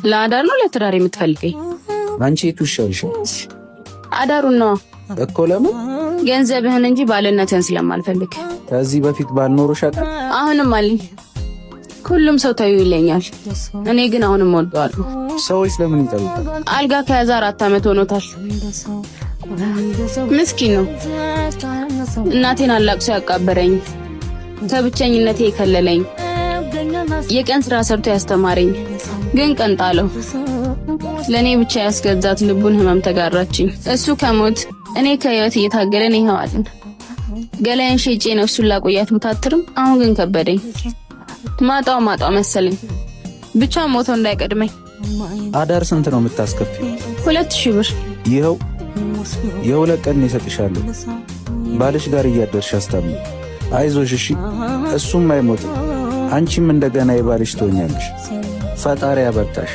ለአዳር ነው ለትዳር የምትፈልገኝ? አንቺ የቱ ይሻልሻል? አዳሩን ነው እኮ። ለምን? ገንዘብህን እንጂ ባልነትህን ስለማልፈልግ። ከዚህ በፊት ባልኖርሽ አሁንም አለኝ። ሁሉም ሰው ታዩ ይለኛል፣ እኔ ግን አሁንም ወደዋለሁ። ሰዎች ለምን ይጠሉታል? አልጋ ከያዘ 4 ዓመት ሆኖታል። ምስኪን ነው። እናቴን አላቅሶ ያቃበረኝ፣ ከብቸኝነቴ የከለለኝ፣ የቀን ስራ ሰርቶ ያስተማረኝ፣ ግን ቀን ጣለው። ለኔ ብቻ ያስገዛት ልቡን ህመም ተጋራችኝ። እሱ ከሞት እኔ ከህይወት እየታገለን ይኸዋልን። ገላዬን ሸጬ ነፍሱን ላቆያት ምታትርም፣ አሁን ግን ከበደኝ። ማጣው መሰለኝ፣ ብቻ ሞቶ እንዳይቀድመኝ። አዳር ስንት ነው የምታስከፍለው? 2000 ብር። ይኸው የ2 ቀን እሰጥሻለሁ። ባልሽ ጋር እያደርሽ አስታሚ። አይዞሽ እሺ፣ እሱም አይሞትም። አንቺም እንደገና የባልሽ ትሆኛለሽ። ፈጣሪ ያበርታሽ።